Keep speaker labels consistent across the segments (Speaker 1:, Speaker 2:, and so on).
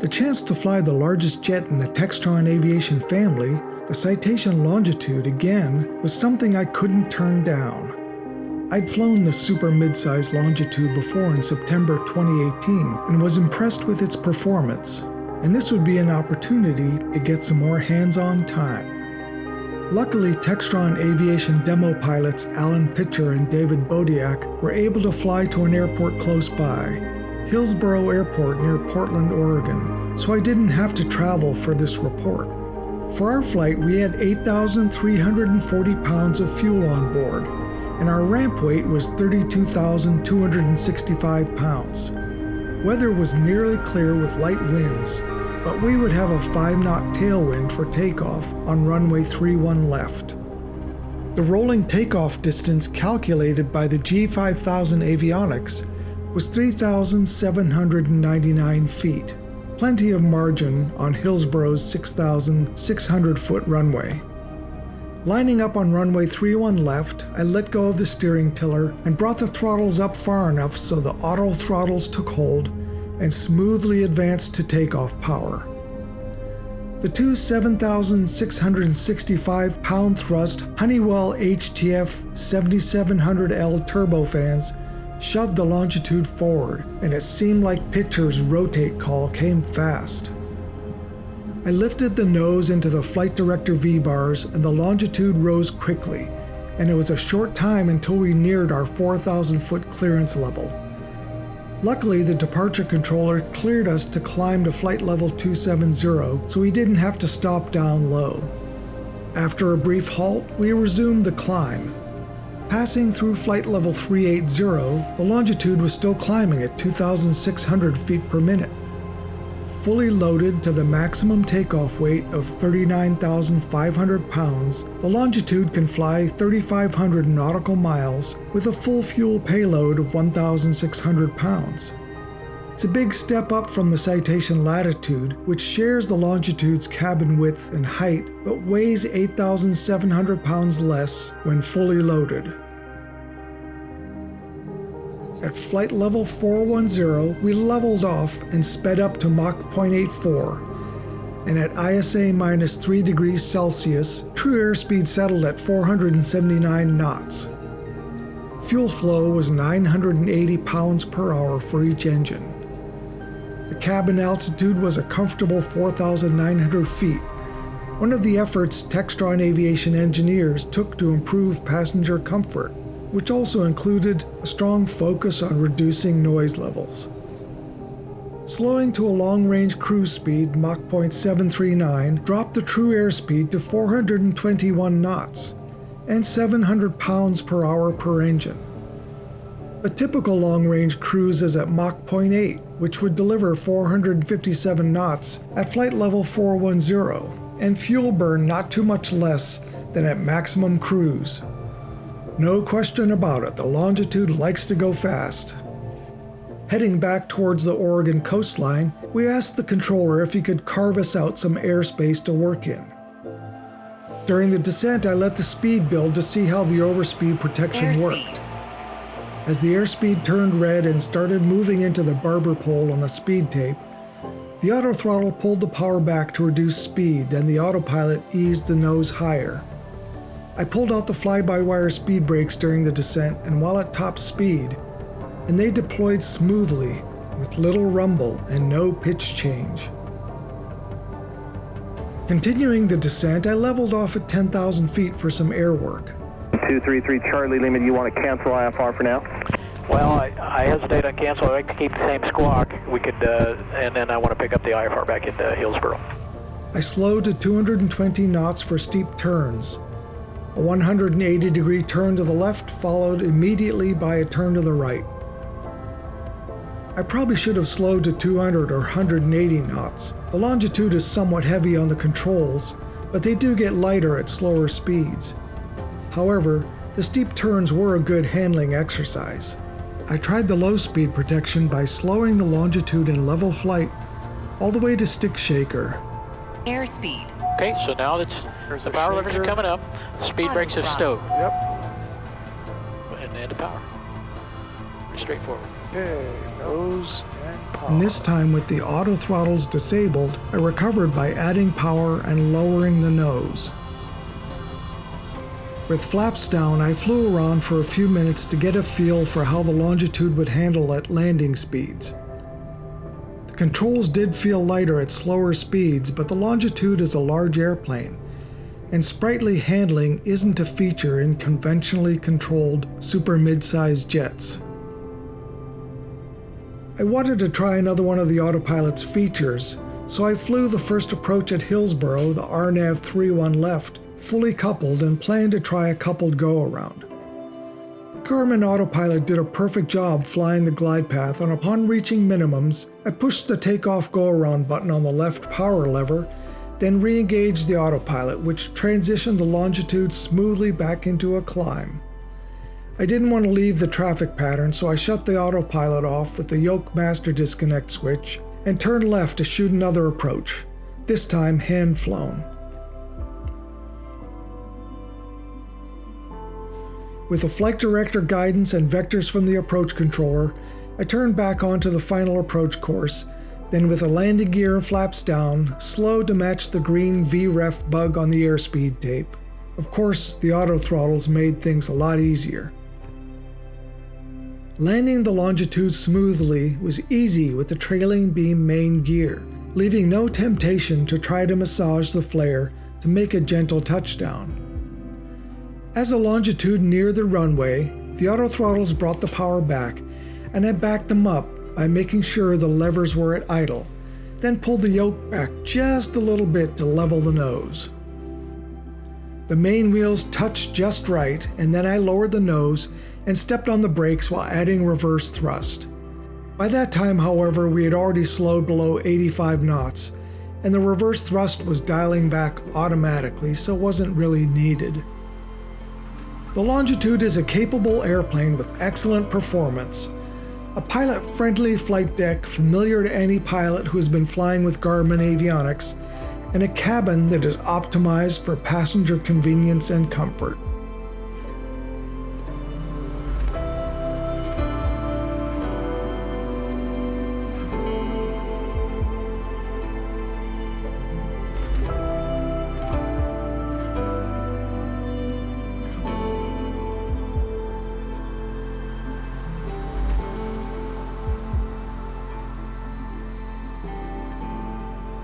Speaker 1: The chance to fly the largest jet in the Textron Aviation family, the Citation Longitude again, was something I couldn't turn down. I'd flown the super-midsize Longitude before in September 2018 and was impressed with its performance, and this would be an opportunity to get some more hands-on time. Luckily, Textron Aviation demo pilots Alan Pitcher and David Bodiak were able to fly to an airport close by, Hillsboro Airport near Portland, Oregon, so I didn't have to travel for this report. For our flight, we had 8,340 pounds of fuel on board, and our ramp weight was 32,265 pounds. Weather was nearly clear with light winds, but we would have a 5-knot tailwind for takeoff on runway 31 left. The rolling takeoff distance calculated by the G5000 avionics was 3,799 feet, plenty of margin on Hillsboro's 6,600-foot runway. Lining up on runway 31 left, I let go of the steering tiller and brought the throttles up far enough so the auto throttles took hold and smoothly advanced to takeoff power. The two 7,665-pound thrust Honeywell HTF 7700L turbofans shoved the Longitude forward, and it seemed like Pitcher's rotate call came fast. I lifted the nose into the flight director V-bars and the Longitude rose quickly, and it was a short time until we neared our 4,000-foot clearance level. Luckily, the departure controller cleared us to climb to flight level 270, so we didn't have to stop down low. After a brief halt, we resumed the climb. Passing through flight level 380, the Longitude was still climbing at 2,600 feet per minute. Fully loaded to the maximum takeoff weight of 39,500 pounds, the Longitude can fly 3,500 nautical miles with a full fuel payload of 1,600 pounds. It's a big step up from the Citation Latitude, which shares the Longitude's cabin width and height, but weighs 8,700 pounds less when fully loaded. At flight level 410, we leveled off and sped up to Mach 0.84, and at ISA minus 3 degrees Celsius, true airspeed settled at 479 knots. Fuel flow was 980 pounds per hour for each engine. The cabin altitude was a comfortable 4,900 feet, one of the efforts Textron Aviation engineers took to improve passenger comfort, which also included a strong focus on reducing noise levels. Slowing to a long-range cruise speed, Mach 0.739 dropped the true airspeed to 421 knots and 700 pounds per hour per engine. A typical long-range cruise is at Mach 0.8, which would deliver 457 knots at flight level 410, and fuel burn not too much less than at maximum cruise. No question about it, the Longitude likes to go fast. Heading back towards the Oregon coastline, we asked the controller if he could carve us out some airspace to work in. During the descent, I let the speed build to see how the overspeed protection worked. As the airspeed turned red and started moving into the barber pole on the speed tape, the autothrottle pulled the power back to reduce speed, and the autopilot eased the nose higher. I pulled out the fly-by-wire speed brakes during the descent and while at top speed, and they deployed smoothly with little rumble and no pitch change. Continuing the descent, I leveled off at 10,000 feet for some air work.
Speaker 2: 233 Charlie Lima, you want to cancel IFR for now?
Speaker 3: Well, I hesitate on cancel. I could keep the same squawk. We could, and then I want to pick up the IFR back into Hillsboro.
Speaker 1: I slowed to 220 knots for steep turns. A 180-degree turn to the left followed immediately by a turn to the right. I probably should have slowed to 200 or 180 knots. The Longitude is somewhat heavy on the controls, but they do get lighter at slower speeds. However, the steep turns were a good handling exercise. I tried the low-speed protection by slowing the Longitude in level flight all the way to stick shaker.
Speaker 4: Airspeed.
Speaker 3: Okay, so now the power levers are coming up. The speed brakes have stowed.
Speaker 1: Yep.
Speaker 3: And to power. Pretty straightforward.
Speaker 4: Okay, nose and power.
Speaker 1: And this time with the auto throttles disabled, I recovered by adding power and lowering the nose. With flaps down, I flew around for a few minutes to get a feel for how the Longitude would handle at landing speeds. The controls did feel lighter at slower speeds, but the Longitude is a large airplane, and sprightly handling isn't a feature in conventionally controlled super-midsize jets. I wanted to try another one of the autopilot's features, so I flew the first approach at Hillsboro, the RNAV 31 left, fully coupled, and planned to try a coupled go-around. The Garmin autopilot did a perfect job flying the glide path, and upon reaching minimums, I pushed the takeoff go-around button on the left power lever, then re-engaged the autopilot, which transitioned the Longitude smoothly back into a climb. I didn't want to leave the traffic pattern, so I shut the autopilot off with the yoke master disconnect switch and turned left to shoot another approach, this time hand-flown. With the flight director guidance and vectors from the approach controller, I turned back onto the final approach course, then with the landing gear and flaps down, slowed to match the green VREF bug on the airspeed tape. Of course, the auto throttles made things a lot easier. Landing the Longitude smoothly was easy with the trailing beam main gear, leaving no temptation to try to massage the flare to make a gentle touchdown. As the Longitude neared the runway, the auto throttles brought the power back, and I backed them up by making sure the levers were at idle, then pulled the yoke back just a little bit to level the nose. The main wheels touched just right, and then I lowered the nose and stepped on the brakes while adding reverse thrust. By that time, however, we had already slowed below 85 knots, and the reverse thrust was dialing back automatically, so it wasn't really needed. The Longitude is a capable airplane with excellent performance, a pilot-friendly flight deck familiar to any pilot who has been flying with Garmin avionics, and a cabin that is optimized for passenger convenience and comfort.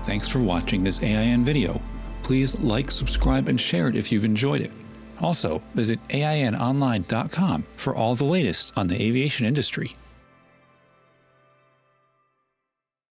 Speaker 5: Thanks for watching this AIN video. Please like, subscribe, and share it if you've enjoyed it. Also, visit AINonline.com for all the latest on the aviation industry.